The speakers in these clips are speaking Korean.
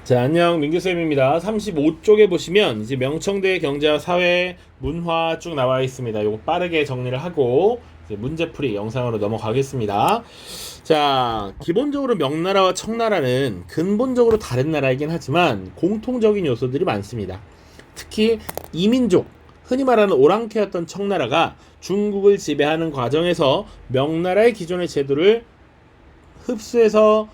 자, 안녕. 민규쌤입니다. 35쪽에 보시면 이제 명청대 경제와 사회, 문화 쭉 나와 있습니다. 요거 빠르게 정리를 하고 이제 문제풀이 영상으로 넘어가겠습니다. 자, 기본적으로 명나라와 청나라는 근본적으로 다른 나라이긴 하지만 공통적인 요소들이 많습니다. 특히 이민족, 흔히 말하는 오랑캐였던 청나라가 중국을 지배하는 과정에서 명나라의 기존의 제도를 흡수해서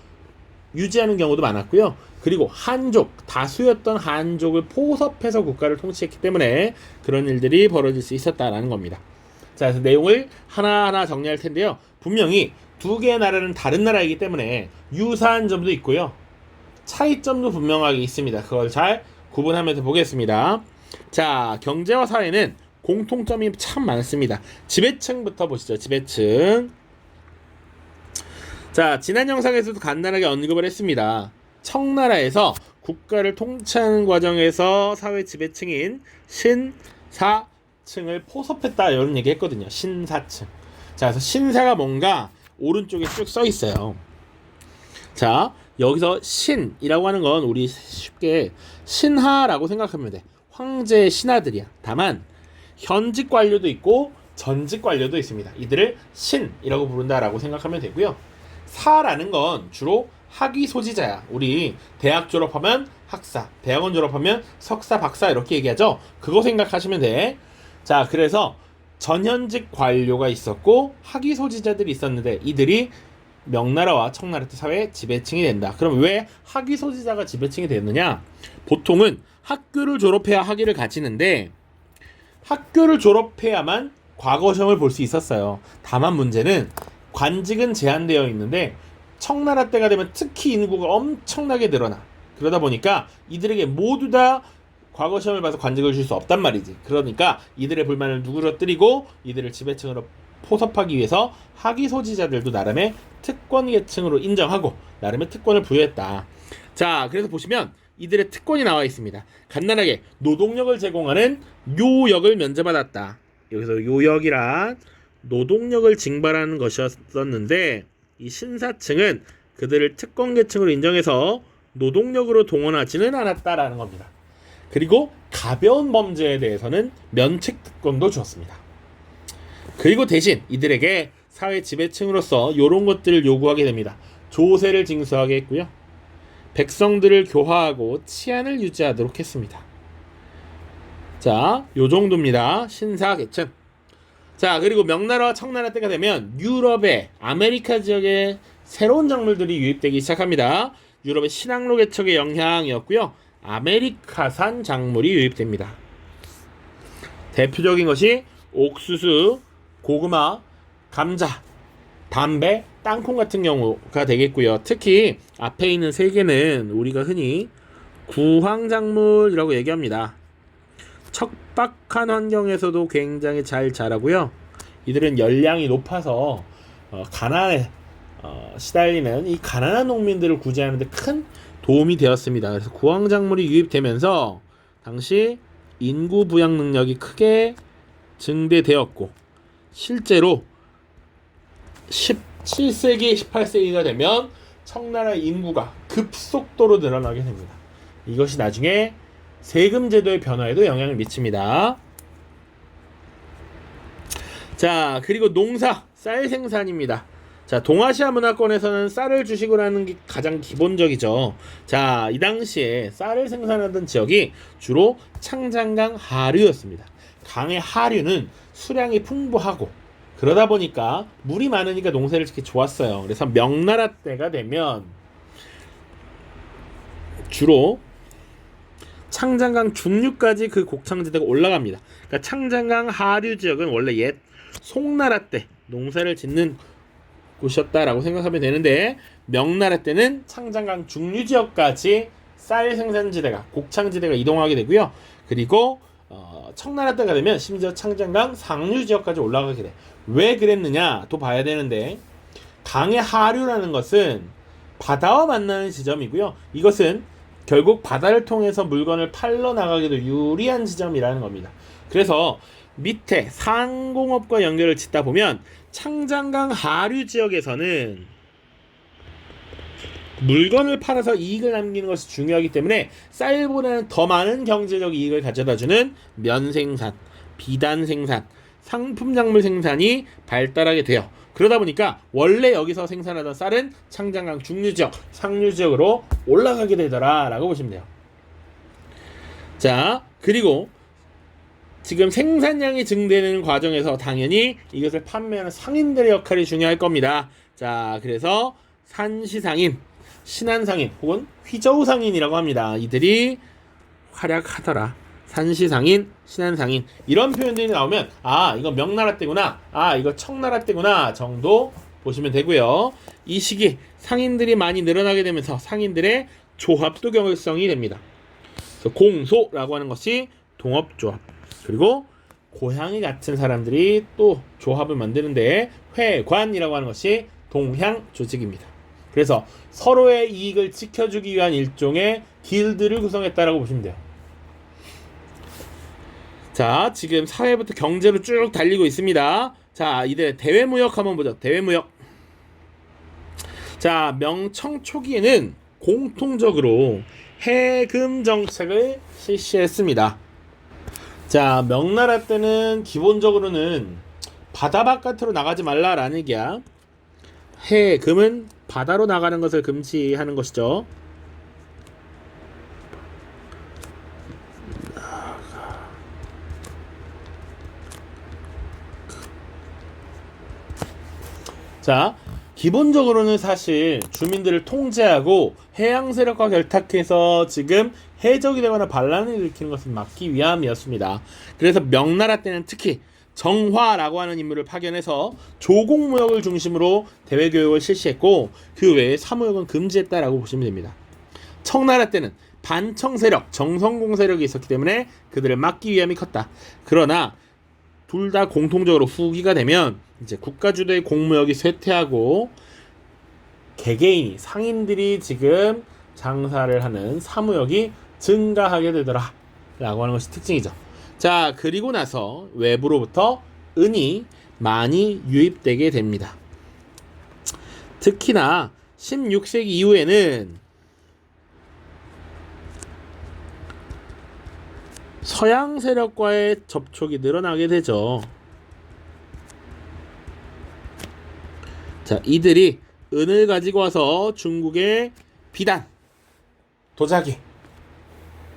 유지하는 경우도 많았고요. 그리고 한족, 다수였던 한족을 포섭해서 국가를 통치했기 때문에 그런 일들이 벌어질 수 있었다라는 겁니다. 자, 그래서 내용을 하나하나 정리할 텐데요. 분명히 두 개의 나라는 다른 나라이기 때문에 유사한 점도 있고요. 차이점도 분명하게 있습니다. 그걸 잘 구분하면서 보겠습니다. 자, 경제와 사회는 공통점이 참 많습니다. 지배층부터 보시죠. 지배층. 자, 지난 영상에서도 간단하게 언급을 했습니다. 청나라에서 국가를 통치하는 과정에서 사회 지배층인 신사층을 포섭했다 이런 얘기 했거든요. 신사층. 자, 그래서 신사가 뭔가 오른쪽에 쭉 써 있어요. 자, 여기서 신이라고 하는 건 우리 쉽게 신하라고 생각하면 돼. 황제의 신하들이야. 다만 현직 관료도 있고 전직 관료도 있습니다. 이들을 신이라고 부른다라고 생각하면 되고요. 사라는 건 주로 학위 소지자야. 우리 대학 졸업하면 학사, 대학원 졸업하면 석사, 박사 이렇게 얘기하죠. 그거 생각하시면 돼. 자, 그래서 전현직 관료가 있었고 학위 소지자들이 있었는데 이들이 명나라와 청나라 때 사회 지배층이 된다. 그럼 왜 학위 소지자가 지배층이 됐느냐? 보통은 학교를 졸업해야 학위를 가지는데 학교를 졸업해야만 과거 시험을 볼 수 있었어요. 다만 문제는 관직은 제한되어 있는데 청나라 때가 되면 특히 인구가 엄청나게 늘어나. 그러다 보니까 이들에게 모두 다 과거 시험을 봐서 관직을 줄 수 없단 말이지. 그러니까 이들의 불만을 누그러뜨리고 이들을 지배층으로 포섭하기 위해서 학위 소지자들도 나름의 특권 계층으로 인정하고 나름의 특권을 부여했다. 자, 그래서 보시면 이들의 특권이 나와 있습니다. 간단하게 노동력을 제공하는 요역을 면제받았다. 여기서 요역이란 노동력을 징발하는 것이었었는데 이 신사층은 그들을 특권 계층으로 인정해서 노동력으로 동원하지는 않았다라는 겁니다. 그리고 가벼운 범죄에 대해서는 면책 특권도 주었습니다. 그리고 대신 이들에게 사회 지배층으로서 이런 것들을 요구하게 됩니다. 조세를 징수하게 했고요. 백성들을 교화하고 치안을 유지하도록 했습니다. 자, 요 정도입니다. 신사계층. 자, 그리고 명나라와 청나라 때가 되면 유럽의 아메리카 지역에 새로운 작물들이 유입되기 시작합니다. 유럽의 신앙로 개척의 영향이었고요. 아메리카산 작물이 유입됩니다. 대표적인 것이 옥수수, 고구마, 감자, 담배, 땅콩 같은 경우가 되겠고요. 특히 앞에 있는 세 개는 우리가 흔히 구황작물이라고 얘기합니다. 척박한 환경에서도 굉장히 잘 자라고요. 이들은 열량이 높아서 가난에 시달리는 이 가난한 농민들을 구제하는 데 큰 도움이 되었습니다. 그래서 구황작물이 유입되면서 당시 인구 부양 능력이 크게 증대되었고 실제로 17세기, 18세기가 되면 청나라 인구가 급속도로 늘어나게 됩니다. 이것이 나중에 세금 제도의 변화에도 영향을 미칩니다. 자, 그리고 농사, 쌀 생산입니다. 자, 동아시아 문화권에서는 쌀을 주식으로 하는 게 가장 기본적이죠. 자, 이 당시에 쌀을 생산하던 지역이 주로 창장강 하류였습니다. 강의 하류는 수량이 풍부하고 그러다 보니까 물이 많으니까 농사를 짓기 좋았어요. 그래서 명나라 때가 되면 주로 창장강 중류까지 그 곡창지대가 올라갑니다. 그러니까 창장강 하류 지역은 원래 옛 송나라 때 농사를 짓는 곳이었다라고 생각하면 되는데 명나라 때는 창장강 중류 지역까지 쌀 생산지대가 곡창지대가 이동하게 되고요. 그리고 청나라 때가 되면 심지어 창장강 상류 지역까지 올라가게 돼. 왜 그랬느냐 또 봐야 되는데 강의 하류라는 것은 바다와 만나는 지점이고요. 이것은 결국 바다를 통해서 물건을 팔러 나가기도 유리한 지점이라는 겁니다. 그래서 밑에 상공업과 연결을 짓다 보면 창장강 하류 지역에서는 물건을 팔아서 이익을 남기는 것이 중요하기 때문에 쌀보다는 더 많은 경제적 이익을 가져다주는 면생산, 비단생산, 상품작물 생산이 발달하게 돼요. 그러다 보니까 원래 여기서 생산하던 쌀은 창장강 중류지역, 상류지역으로 올라가게 되더라라고 보시면 돼요. 자, 그리고 지금 생산량이 증대되는 과정에서 당연히 이것을 판매하는 상인들의 역할이 중요할 겁니다. 자, 그래서 산시상인, 신한상인 혹은 휘저우상인이라고 합니다. 이들이 활약하더라. 산시상인, 신한상인 이런 표현들이 나오면 아, 이거 명나라 때구나, 아, 이거 청나라 때구나 정도 보시면 되고요. 이 시기 상인들이 많이 늘어나게 되면서 상인들의 조합도 경성이 됩니다. 그래서 공소라고 하는 것이 동업조합, 그리고 고향이 같은 사람들이 또 조합을 만드는데 회관이라고 하는 것이 동향 조직입니다. 그래서 서로의 이익을 지켜주기 위한 일종의 길드를 구성했다라고 보시면 돼요. 자, 지금 사회부터 경제로 쭉 달리고 있습니다. 자, 이제 대외무역 한번 보죠. 대외무역. 자, 명청 초기에는 공통적으로 해금 정책을 실시했습니다. 자, 명나라 때는 기본적으로는 바다 바깥으로 나가지 말라라는 얘기야. 해금은 바다로 나가는 것을 금지하는 것이죠. 자, 기본적으로는 사실 주민들을 통제하고 해양 세력과 결탁해서 지금 해적이 되거나 반란을 일으키는 것을 막기 위함이었습니다. 그래서 명나라 때는 특히 정화라고 하는 인물을 파견해서 조공무역을 중심으로 대외교육을 실시했고 그 외에 사무역은 금지했다라고 보시면 됩니다. 청나라 때는 반청 세력, 정성공 세력이 있었기 때문에 그들을 막기 위함이 컸다. 그러나 둘 다 공통적으로 후기가 되면 이제 국가주도의 공무역이 쇠퇴하고 개개인이 상인들이 지금 장사를 하는 사무역이 증가하게 되더라 라고 하는 것이 특징이죠. 자, 그리고 나서 외부로부터 은이 많이 유입되게 됩니다. 특히나 16세기 이후에는 서양 세력과의 접촉이 늘어나게 되죠. 자, 이들이 은을 가지고 와서 중국의 비단, 도자기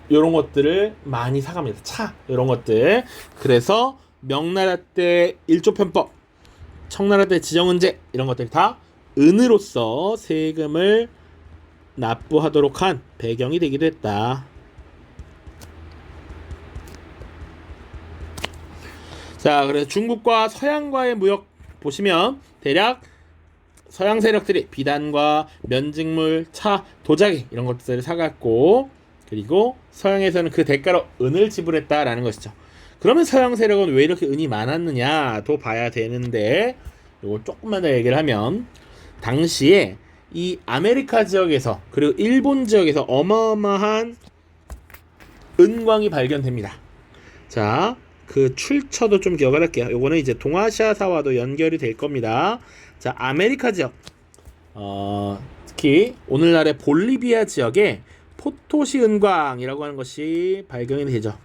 이런 것들을 많이 사갑니다. 차 이런 것들. 그래서 명나라 때 일조편법, 청나라 때 지정은제 이런 것들이 다 은으로서 세금을 납부하도록 한 배경이 되기도 했다. 자, 그래서 중국과 서양과의 무역 보시면 대략 서양 세력들이 비단과 면직물, 차, 도자기 이런 것들을 사갔고 그리고 서양에서는 그 대가로 은을 지불했다라는 것이죠. 그러면 서양 세력은 왜 이렇게 은이 많았느냐도 봐야 되는데 이걸 조금만 더 얘기를 하면 당시에 이 아메리카 지역에서 그리고 일본 지역에서 어마어마한 은광이 발견됩니다. 자, 그 출처도 좀 기억을 할게요. 요거는 이제 동아시아사와도 연결이 될 겁니다. 자, 아메리카 지역, 특히 오늘날의 볼리비아 지역에 포토시 은광이라고 하는 것이 발견이 되죠.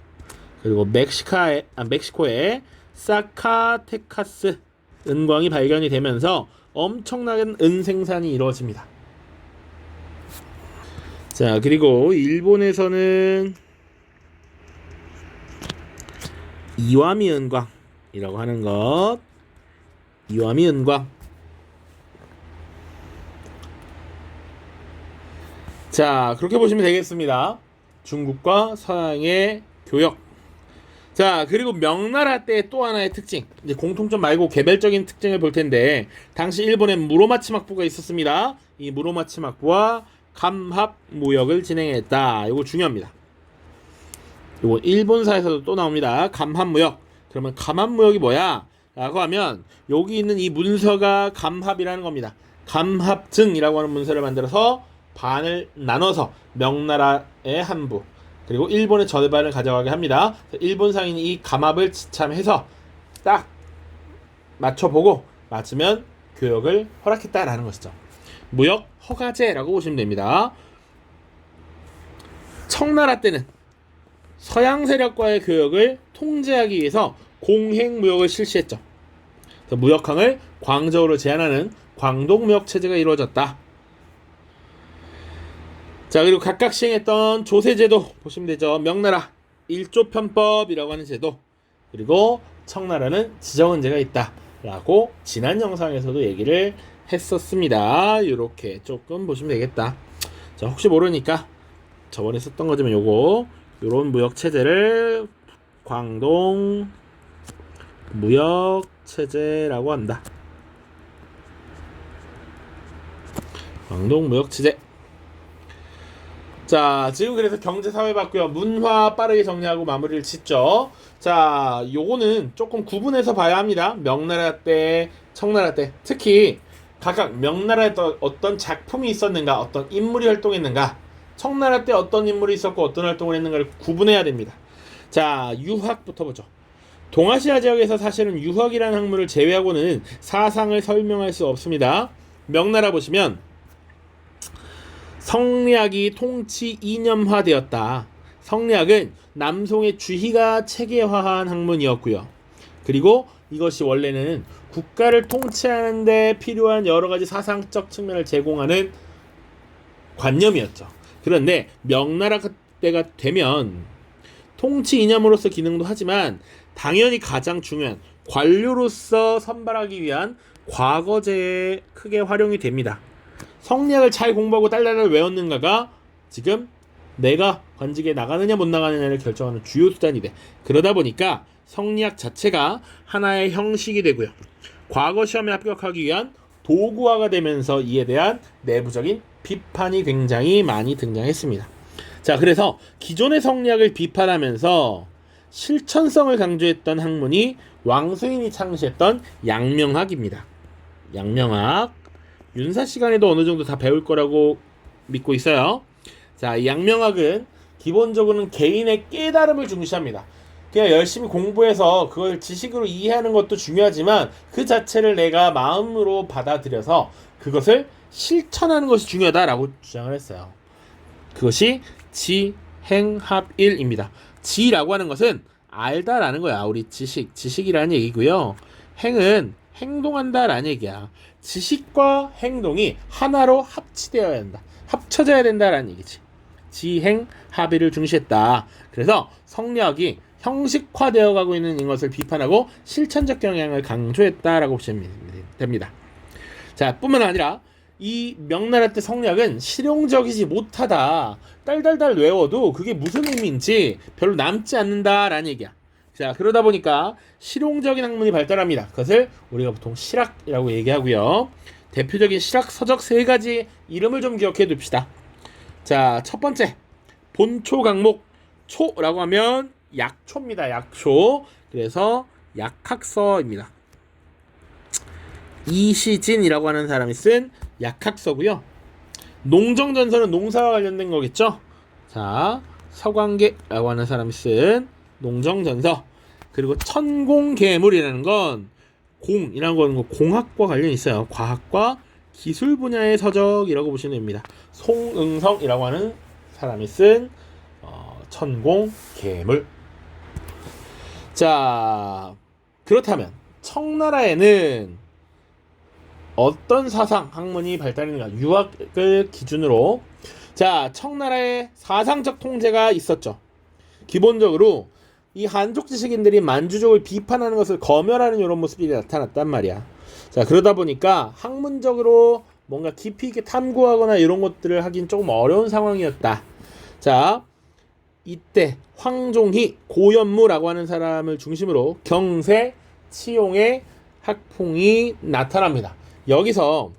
그리고 멕시코의 사카테카스 은광이 발견이 되면서 엄청나게 은 생산이 이루어집니다. 자, 그리고 일본에서는 이와미 은광이라고 하는 것, 이와미 은광. 자, 그렇게 보시면 되겠습니다. 중국과 서양의 교역. 자, 그리고 명나라 때 또 하나의 특징, 이제 공통점 말고 개별적인 특징을 볼 텐데 당시 일본에 무로마치막부가 있었습니다. 이 무로마치막부와 감합 무역을 진행했다. 이거 중요합니다. 이거 일본사에서도 또 나옵니다. 감합무역. 그러면 감합무역이 뭐야? 라고 하면 여기 있는 이 문서가 감합이라는 겁니다. 감합증이라고 하는 문서를 만들어서 반을 나눠서 명나라의 한부 그리고 일본의 절반을 가져가게 합니다. 일본 상인이 이 감합을 지참해서 딱 맞춰보고 맞으면 교역을 허락했다라는 것이죠. 무역 허가제라고 보시면 됩니다. 청나라 때는 서양 세력과의 교역을 통제하기 위해서 공행무역을 실시했죠. 무역항을 광저우로 제한하는 광동무역 체제가 이루어졌다. 자, 그리고 각각 시행했던 조세제도 보시면 되죠. 명나라 일조편법이라고 하는 제도, 그리고 청나라는 지정은제가 있다 라고 지난 영상에서도 얘기를 했었습니다. 이렇게 조금 보시면 되겠다. 자, 혹시 모르니까 저번에 썼던 거지만 요런 무역 체제를 광동 무역 체제라고 한다. 광동 무역 체제. 자, 지금 그래서 경제 사회 봤고요. 문화 빠르게 정리하고 마무리를 짓죠. 자, 요거는 조금 구분해서 봐야 합니다. 명나라 때, 청나라 때, 특히 각각 명나라에 어떤 작품이 있었는가, 어떤 인물이 활동했는가, 청나라 때 어떤 인물이 있었고 어떤 활동을 했는가를 구분해야 됩니다. 자, 유학부터 보죠. 동아시아 지역에서 사실은 유학이라는 학문을 제외하고는 사상을 설명할 수 없습니다. 명나라 보시면 성리학이 통치 이념화되었다. 성리학은 남송의 주희가 체계화한 학문이었고요. 그리고 이것이 원래는 국가를 통치하는 데 필요한 여러 가지 사상적 측면을 제공하는 관념이었죠. 그런데 명나라 때가 되면 통치 이념으로서 기능도 하지만 당연히 가장 중요한 관료로서 선발하기 위한 과거제에 크게 활용이 됩니다. 성리학을 잘 공부하고 딸딸을 외웠는가가 지금 내가 관직에 나가느냐 못 나가느냐를 결정하는 주요 수단이 돼. 그러다 보니까 성리학 자체가 하나의 형식이 되고요. 과거 시험에 합격하기 위한 도구화가 되면서 이에 대한 내부적인 비판이 굉장히 많이 등장했습니다. 자, 그래서 기존의 성리학을 비판하면서 실천성을 강조했던 학문이 왕수인이 창시했던 양명학입니다. 양명학. 윤사 시간에도 어느 정도 다 배울 거라고 믿고 있어요. 자, 이 양명학은 기본적으로는 개인의 깨달음을 중시합니다. 그냥 열심히 공부해서 그걸 지식으로 이해하는 것도 중요하지만 그 자체를 내가 마음으로 받아들여서 그것을 실천하는 것이 중요하다라고 주장을 했어요. 그것이 지행합일입니다. 지라고 하는 것은 알다라는 거야. 우리 지식이라는 얘기고요. 행은 행동한다라는 얘기야. 지식과 행동이 하나로 합치되어야 한다. 합쳐져야 된다라는 얘기지. 지행합의를 중시했다. 그래서 성리학이 형식화되어 가고 있는 이것을 비판하고 실천적 경향을 강조했다라고 보시면 됩니다. 자, 뿐만 아니라 이 명나라 때 성리학은 실용적이지 못하다. 딸딸딸 외워도 그게 무슨 의미인지 별로 남지 않는다라는 얘기야. 자, 그러다 보니까 실용적인 학문이 발달합니다. 그것을 우리가 보통 실학이라고 얘기하고요. 대표적인 실학 서적 3가지 이름을 좀 기억해 둡시다. 자, 첫 번째 본초 강목. 초라고 하면 약초입니다. 약초. 그래서 약학서입니다. 이시진이라고 하는 사람이 쓴 약학서고요. 농정전서는 농사와 관련된 거겠죠. 자, 서광계라고 하는 사람이 쓴 농정전서. 그리고 천공계물이라는 건 공이라는 건 공학과 관련이 있어요. 과학과 기술 분야의 서적이라고 보시면 됩니다. 송응성이라고 하는 사람이 쓴 천공계물. 자, 그렇다면 청나라에는 어떤 사상 학문이 발달했는가? 유학을 기준으로. 자, 청나라의 사상적 통제가 있었죠. 기본적으로 이 한족 지식인들이 만주족을 비판하는 것을 검열하는 이런 모습이 나타났단 말이야. 자, 그러다 보니까 학문적으로 뭔가 깊이 있게 탐구하거나 이런 것들을 하긴 조금 어려운 상황이었다. 자, 이때 황종희, 고연무라고 하는 사람을 중심으로 경세, 치용의 학풍이 나타납니다. 여기서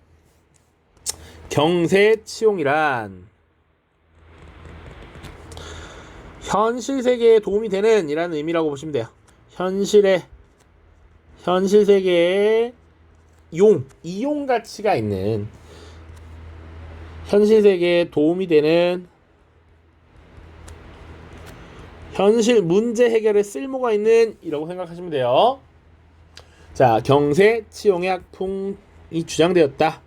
경세, 치용이란 현실 세계에 도움이 되는 이라는 의미라고 보시면 돼요. 현실 세계에 이용 가치가 있는, 현실 세계에 도움이 되는, 현실 문제 해결에 쓸모가 있는 이라고 생각하시면 돼요. 자, 경세, 치용의 학풍이 주장되었다.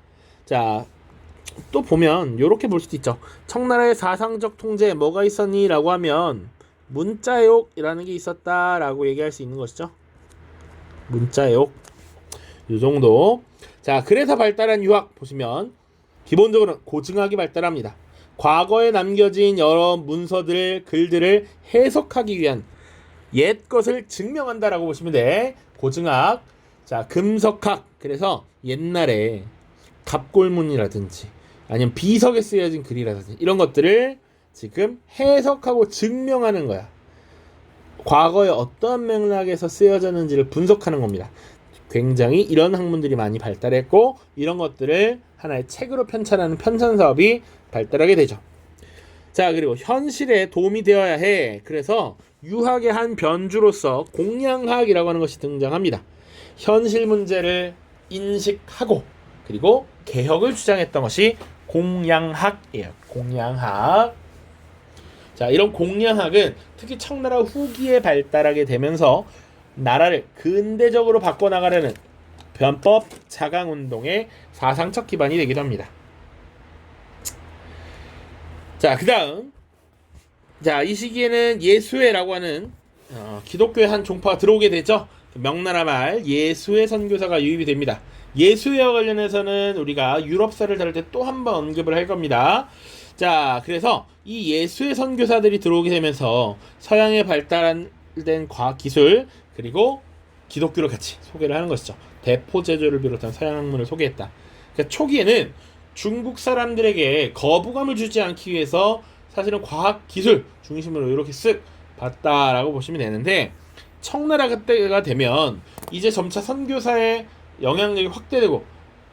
자, 또 보면 요렇게 볼 수도 있죠. 청나라의 사상적 통제에 뭐가 있었니? 라고 하면 문자욕이라는 게 있었다라고 얘기할 수 있는 것이죠. 문자욕 요 정도. 자, 그래서 발달한 유학 보시면 기본적으로 고증학이 발달합니다. 과거에 남겨진 여러 문서들, 글들을 해석하기 위한 옛 것을 증명한다라고 보시면 돼. 고증학. 자, 금석학. 그래서 옛날에 갑골문이라든지 아니면 비석에 쓰여진 글이라든지 이런 것들을 지금 해석하고 증명하는 거야. 과거에 어떤 맥락에서 쓰여졌는지를 분석하는 겁니다. 굉장히 이런 학문들이 많이 발달했고 이런 것들을 하나의 책으로 편찬하는 편찬 사업이 발달하게 되죠. 자, 그리고 현실에 도움이 되어야 해. 그래서 유학의 한 변주로서 공량학이라고 하는 것이 등장합니다. 현실 문제를 인식하고 그리고 개혁을 주장했던 것이 공량학이에요. 공량학. 자, 이런 공량학은 특히 청나라 후기에 발달하게 되면서 나라를 근대적으로 바꿔나가려는 변법 자강운동의 사상적 기반이 되기도 합니다. 자, 그 다음, 자, 이 시기에는 예수회라고 하는 기독교의 한 종파가 들어오게 되죠. 명나라 말 예수회 선교사가 유입이 됩니다. 예수회와 관련해서는 우리가 유럽사를 다룰 때 또 한 번 언급을 할 겁니다. 자, 그래서 이 예수회 선교사들이 들어오게 되면서 서양에 발달된 과학 기술 그리고 기독교를 같이 소개를 하는 것이죠. 대포제조를 비롯한 서양 학문을 소개했다. 그러니까 초기에는 중국 사람들에게 거부감을 주지 않기 위해서 사실은 과학 기술 중심으로 이렇게 쓱 봤다라고 보시면 되는데, 청나라 그때가 되면 이제 점차 선교사의 영향력이 확대되고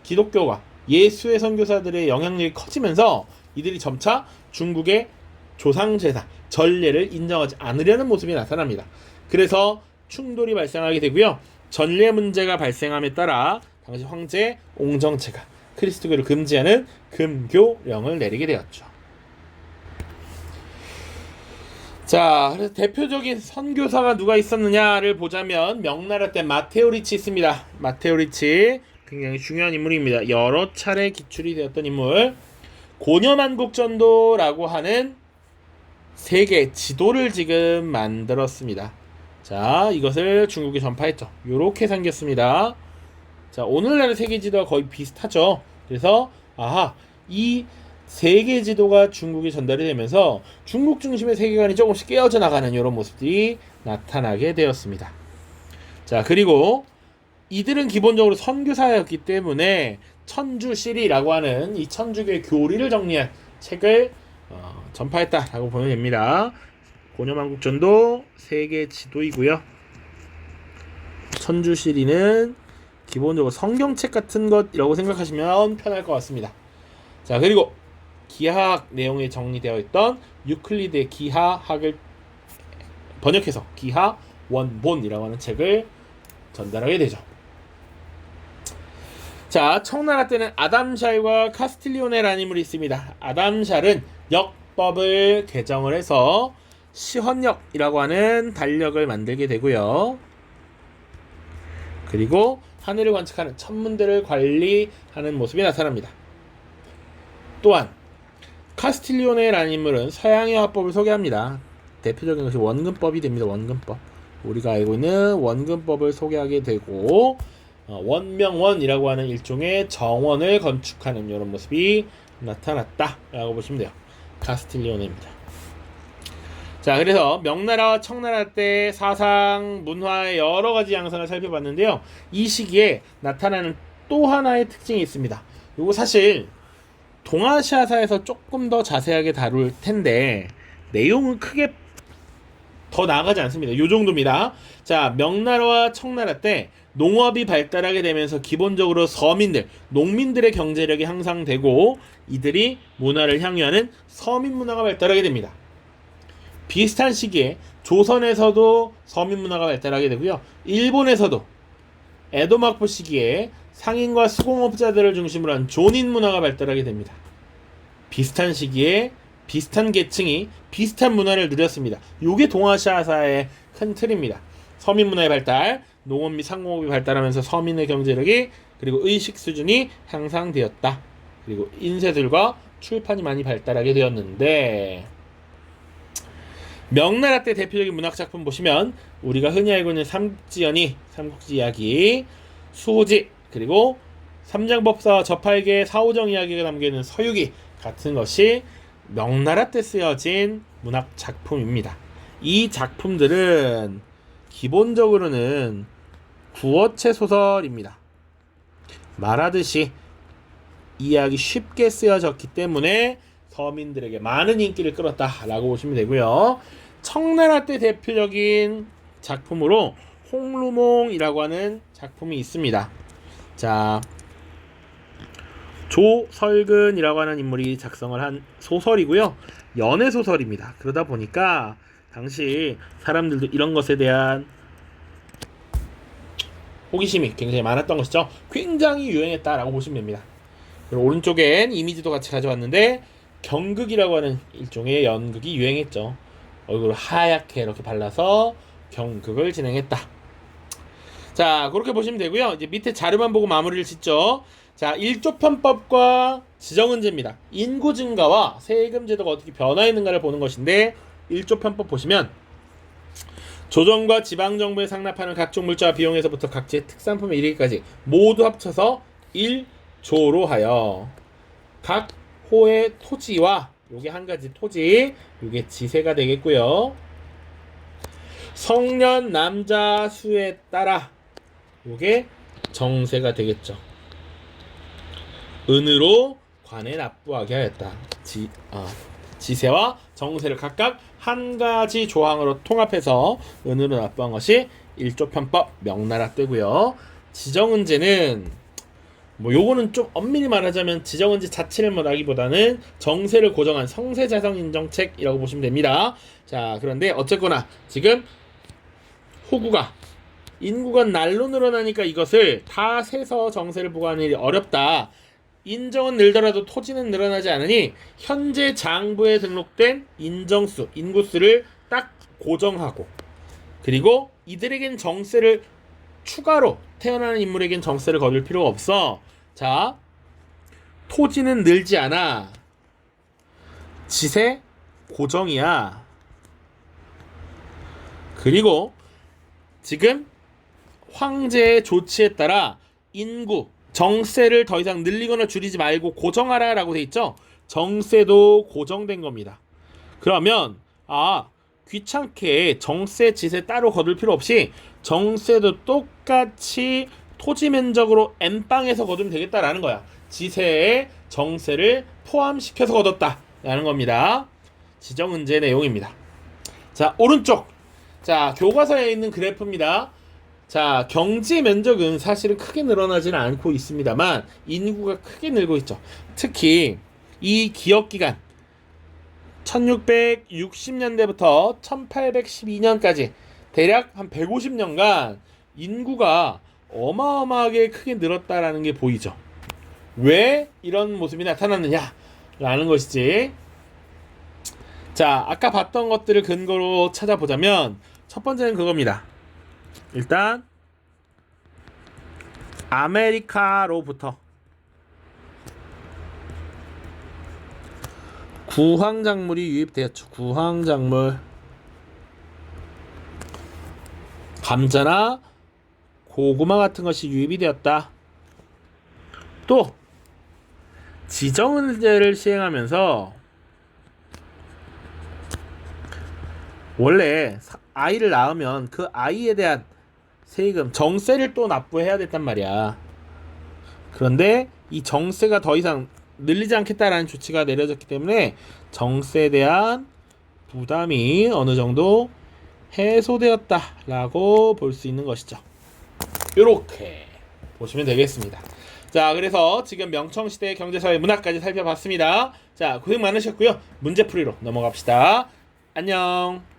기독교가 예수의 선교사들의 영향력이 커지면서 이들이 점차 중국의 조상제사, 전례를 인정하지 않으려는 모습이 나타납니다. 그래서 충돌이 발생하게 되고요. 전례 문제가 발생함에 따라 당시 황제 옹정체가 그리스도교를 금지하는 금교령을 내리게 되었죠. 자, 그래서 대표적인 선교사가 누가 있었느냐를 보자면 명나라 때 마테오 리치 있습니다. 마테오 리치 굉장히 중요한 인물입니다. 여러 차례 기출이 되었던 인물. 고려만국전도라고 하는 세계 지도를 지금 만들었습니다. 자, 이것을 중국에 전파했죠. 요렇게 생겼습니다. 자, 오늘날의 세계 지도와 거의 비슷하죠. 그래서 이 세계 지도가 중국에 전달이 되면서 중국 중심의 세계관이 조금씩 깨어져 나가는 이런 모습들이 나타나게 되었습니다. 자, 그리고 이들은 기본적으로 선교사였기 때문에 천주시리라고 하는 이 천주교의 교리를 정리한 책을 전파했다라고 보면 됩니다. 고려만국전도 세계 지도이고요. 천주시리는 기본적으로 성경책 같은 것이라고 생각하시면 편할 것 같습니다. 자, 그리고 기하학 내용이 정리되어 있던 유클리드의 기하학을 번역해서 기하 원본이라고 하는 책을 전달하게 되죠. 자, 청나라 때는 아담샬과 카스틸리오네라는 인물이 있습니다. 아담샬은 역법을 개정을 해서 시헌역이라고 하는 달력을 만들게 되고요. 그리고 하늘을 관측하는 천문대를 관리하는 모습이 나타납니다. 또한 카스틸리오네라는 인물은 서양의 화법을 소개합니다. 대표적인 것이 원근법이 됩니다. 원근법. 우리가 알고 있는 원근법을 소개하게 되고 원명원이라고 하는 일종의 정원을 건축하는 이런 모습이 나타났다라고 보시면 돼요. 카스틸리오네입니다. 자, 그래서 명나라와 청나라 때 사상, 문화의 여러 가지 양상을 살펴봤는데요. 이 시기에 나타나는 또 하나의 특징이 있습니다. 이거 사실 동아시아사에서 조금 더 자세하게 다룰 텐데 내용은 크게 더 나아가지 않습니다. 이 정도입니다. 자, 명나라와 청나라 때 농업이 발달하게 되면서 기본적으로 서민들, 농민들의 경제력이 향상되고 이들이 문화를 향유하는 서민 문화가 발달하게 됩니다. 비슷한 시기에 조선에서도 서민 문화가 발달하게 되고요. 일본에서도 에도 막부 시기에 상인과 수공업자들을 중심으로 한 조닌 문화가 발달하게 됩니다. 비슷한 시기에 비슷한 계층이 비슷한 문화를 누렸습니다. 이게 동아시아사의 큰 틀입니다. 서민 문화의 발달, 농업 및 상공업이 발달하면서 서민의 경제력이 그리고 의식 수준이 향상되었다. 그리고 인쇄술과 출판이 많이 발달하게 되었는데, 명나라 때 대표적인 문학작품 보시면 우리가 흔히 알고 있는 삼국지연의, 삼국지 이야기, 수호지, 그리고 삼장법사, 저팔계, 사오정 이야기가 담겨있는 서유기 같은 것이 명나라 때 쓰여진 문학작품입니다. 이 작품들은 기본적으로는 구어체 소설입니다. 말하듯이 이야기 쉽게 쓰여졌기 때문에 서민들에게 많은 인기를 끌었다라고 보시면 되고요. 청나라 때 대표적인 작품으로 홍루몽이라고 하는 작품이 있습니다. 자, 조설근이라고 하는 인물이 작성을 한 소설이고요. 연애 소설입니다. 그러다 보니까 당시 사람들도 이런 것에 대한 호기심이 굉장히 많았던 것이죠. 굉장히 유행했다라고 보시면 됩니다. 그리고 오른쪽엔 이미지도 같이 가져왔는데 경극이라고 하는 일종의 연극이 유행했죠. 얼굴을 하얗게 이렇게 발라서 경극을 진행했다. 자, 그렇게 보시면 되고요. 이제 밑에 자료만 보고 마무리를 짓죠. 자, 1조 편법과 지정은제입니다. 인구 증가와 세금 제도가 어떻게 변화했는가를 보는 것인데, 1조 편법 보시면 조정과 지방정부에 상납하는 각종 물자와 비용에서부터 각지의 특산품에 이르기까지 모두 합쳐서 1조로 하여 각 호의 토지와, 요게 한 가지 토지, 요게 지세가 되겠고요. 성년 남자 수에 따라 요게 정세가 되겠죠. 은으로 관에 납부하게 하였다. 지세와 정세를 각각 한 가지 조항으로 통합해서 은으로 납부한 것이 1조 편법 명나라 때고요. 지정은제는 요거는 좀 엄밀히 말하자면 지정은제 자체를 말하기보다는 정세를 고정한 성세자성 인정책이라고 보시면 됩니다. 자, 그런데 어쨌거나 지금 호구가 인구가 날로 늘어나니까 이것을 다 세서 정세를 부과하는 일이 어렵다. 인정은 늘더라도 토지는 늘어나지 않으니 현재 장부에 등록된 인정수, 인구수를 딱 고정하고, 그리고 이들에겐 정세를 추가로 태어나는 인물에겐 정세를 거둘 필요가 없어. 자, 토지는 늘지 않아. 지세 고정이야. 그리고 지금 황제의 조치에 따라 인구, 정세를 더 이상 늘리거나 줄이지 말고 고정하라 라고 돼 있죠. 정세도 고정된 겁니다. 그러면 귀찮게 정세, 지세 따로 거둘 필요 없이 정세도 똑같이 토지 면적으로 N방에서 거두면 되겠다라는 거야. 지세에 정세를 포함시켜서 거뒀다라는 겁니다. 지정은제 내용입니다. 자, 오른쪽. 자, 교과서에 있는 그래프입니다. 자, 경제 면적은 사실은 크게 늘어나지는 않고 있습니다만 인구가 크게 늘고 있죠. 특히 이 기억기간 1660년대부터 1812년까지 대략 한 150년간 인구가 어마어마하게 크게 늘었다라는 게 보이죠. 왜 이런 모습이 나타났느냐 라는 것이지. 자, 아까 봤던 것들을 근거로 찾아보자면 첫 번째는 그겁니다. 일단 아메리카로부터 구황작물이 유입되었죠. 구황작물, 감자나 고구마 같은 것이 유입이 되었다. 또 지정은제를 시행하면서 원래 아이를 낳으면 그 아이에 대한 세금, 정세를 또 납부해야 됐단 말이야. 그런데 이 정세가 더 이상 늘리지 않겠다라는 조치가 내려졌기 때문에 정세에 대한 부담이 어느 정도 해소되었다라고 볼 수 있는 것이죠. 이렇게 보시면 되겠습니다. 자, 그래서 지금 명청시대 경제사회 문학까지 살펴봤습니다. 자, 고생 많으셨고요. 문제풀이로 넘어갑시다. 안녕.